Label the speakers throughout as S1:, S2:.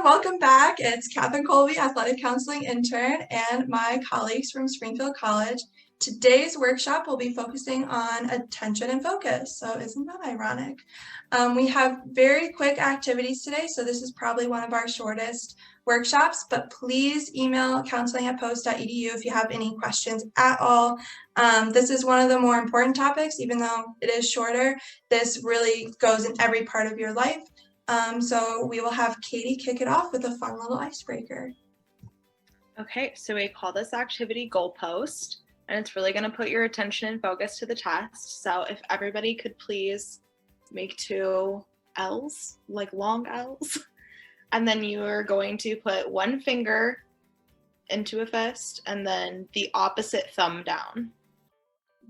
S1: welcome back. It's Catherine Colby, Athletic Counseling Intern, and my colleagues from Springfield College. Today's workshop will be focusing on attention and focus, so isn't that ironic? We have very quick activities today, so this is probably one of our shortest workshops, but please email counseling@post.edu if you have any questions at all. This is one of the more important topics, even though it is shorter. This really goes in every part of your life. So we will have Katie kick it off with a fun little icebreaker.
S2: Okay, so we call this activity goalpost, and it's really going to put your attention and focus to the test. So if everybody could please make 2 L's, like long L's, and then you are going to put one finger into a fist and then the opposite thumb down.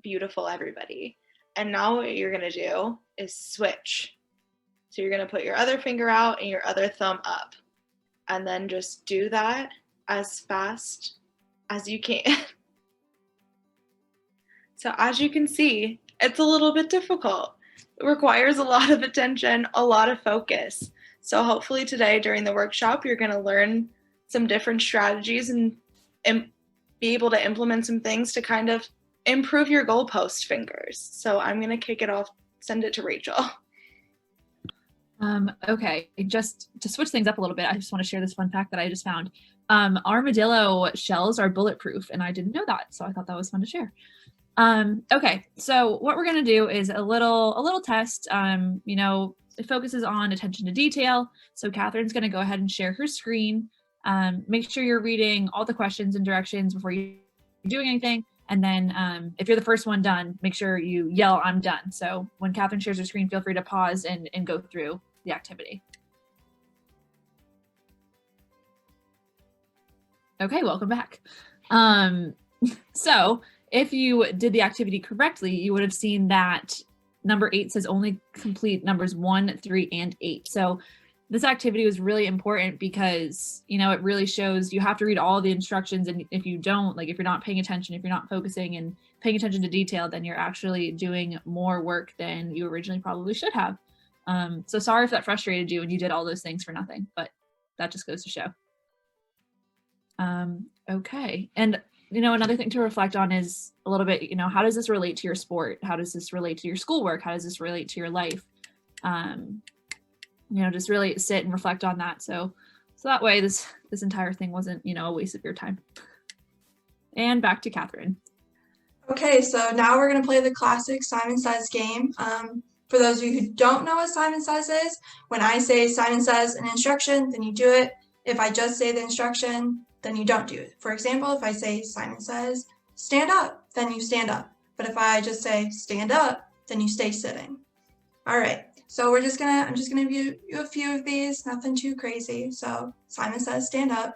S2: Beautiful, everybody. And now what you're going to do is switch. So you're going to put your other finger out and your other thumb up, and then just do that as fast as you can. So as you can see, it's a little bit difficult. It requires a lot of attention, a lot of focus. So hopefully today during the workshop, you're going to learn some different strategies and be able to implement some things to kind of improve your goalpost fingers. So I'm going to kick it off, send it to Rachel.
S3: Okay, just to switch things up a little bit, I just want to share this fun fact that I just found. Armadillo shells are bulletproof, and I didn't know that, so I thought that was fun to share. Okay, so what we're going to do is a little test. It focuses on attention to detail. So Catherine's going to go ahead and share her screen. Make sure you're reading all the questions and directions before you're doing anything. And then if you're the first one done, make sure you yell, "I'm done." So when Catherine shares her screen, feel free to pause and go through the activity. Okay, welcome back. So if you did the activity correctly, you would have seen that number 8 says only complete numbers 1, 3, and 8. So this activity was really important because, it really shows you have to read all the instructions. And if you don't, if you're not paying attention, if you're not focusing and paying attention to detail, then you're actually doing more work than you originally probably should have. So sorry if that frustrated you and you did all those things for nothing, but that just goes to show. Okay. And, another thing to reflect on is a little bit, how does this relate to your sport? How does this relate to your schoolwork? How does this relate to your life? Just really sit and reflect on that. So that way this entire thing wasn't, a waste of your time. And back to Catherine.
S1: Okay, so now we're going to play the classic Simon Says game. For those of you who don't know what Simon Says is, when I say Simon Says an instruction, then you do it. If I just say the instruction, then you don't do it. For example, if I say Simon says stand up, then you stand up. But if I just say stand up, then you stay sitting. All right. So I'm just gonna give you a few of these, nothing too crazy. So Simon says stand up.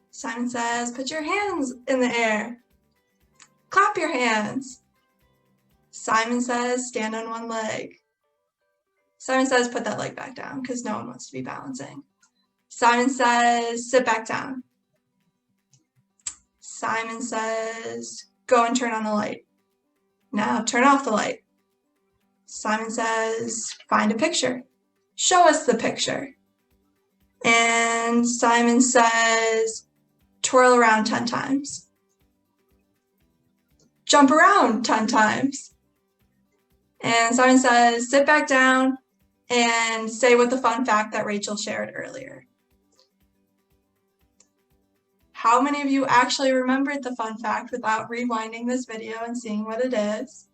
S1: Simon says put your hands in the air. Clap your hands. Simon says stand on one leg. Simon says put that leg back down because no one wants to be balancing. Simon says sit back down. Simon says go and turn on the light. Now turn off the light. Simon says, find a picture. Show us the picture. And Simon says, twirl around 10 times. Jump around 10 times. And Simon says, sit back down and say what the fun fact that Rachel shared earlier. How many of you actually remembered the fun fact without rewinding this video and seeing what it is?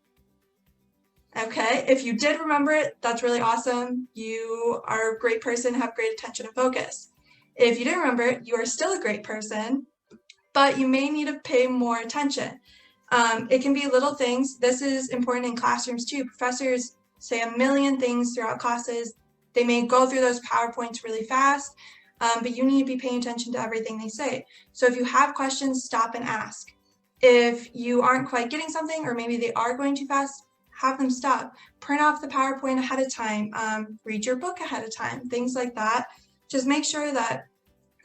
S1: Okay, if you did remember it, that's really awesome. You are a great person, have great attention and focus. If you didn't remember it, you are still a great person, but you may need to pay more attention. It can be little things. This is important in classrooms too. Professors say a million things throughout classes. They may go through those PowerPoints really fast, but you need to be paying attention to everything they say. So if you have questions, stop and ask. If you aren't quite getting something, or maybe they are going too fast, have them stop, print off the PowerPoint ahead of time, read your book ahead of time, things like that. Just make sure that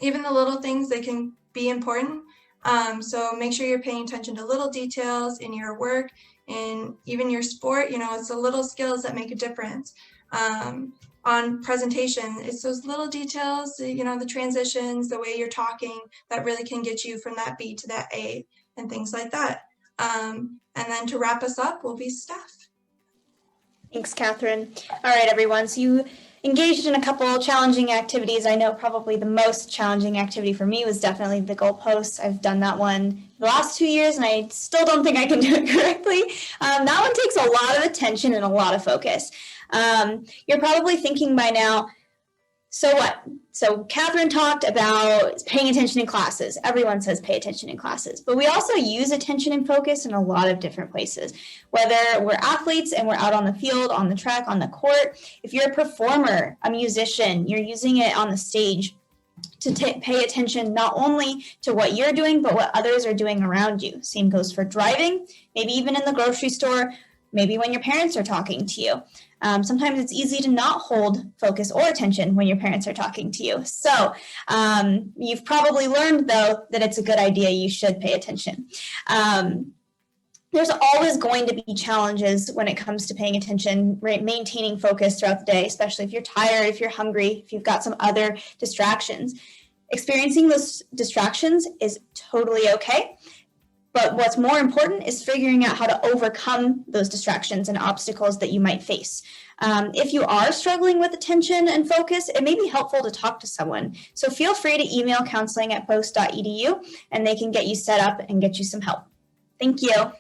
S1: even the little things, they can be important. So make sure you're paying attention to little details in your work and even your sport. It's the little skills that make a difference. on presentation. It's those little details, the transitions, the way you're talking, that really can get you from that B to that A and things like that. And then to wrap us up will be Steph.
S4: Thanks, Catherine. All right, everyone. So you engaged in a couple challenging activities. I know probably the most challenging activity for me was definitely the goalposts. I've done that one the last 2 years, and I still don't think I can do it correctly. That one takes a lot of attention and a lot of focus. You're probably thinking by now, so what? So Catherine talked about paying attention in classes. Everyone says pay attention in classes, but we also use attention and focus in a lot of different places. Whether we're athletes and we're out on the field, on the track, on the court, if you're a performer, a musician, you're using it on the stage to pay attention not only to what you're doing, but what others are doing around you. Same goes for driving, maybe even in the grocery store, maybe when your parents are talking to you. Sometimes it's easy to not hold focus or attention when your parents are talking to you. So you've probably learned, though, that it's a good idea. You should pay attention. There's always going to be challenges when it comes to paying attention, maintaining focus throughout the day, especially if you're tired, if you're hungry, if you've got some other distractions. Experiencing those distractions is totally okay. But what's more important is figuring out how to overcome those distractions and obstacles that you might face. If you are struggling with attention and focus, it may be helpful to talk to someone. So feel free to email counseling@post.edu, and they can get you set up and get you some help. Thank you.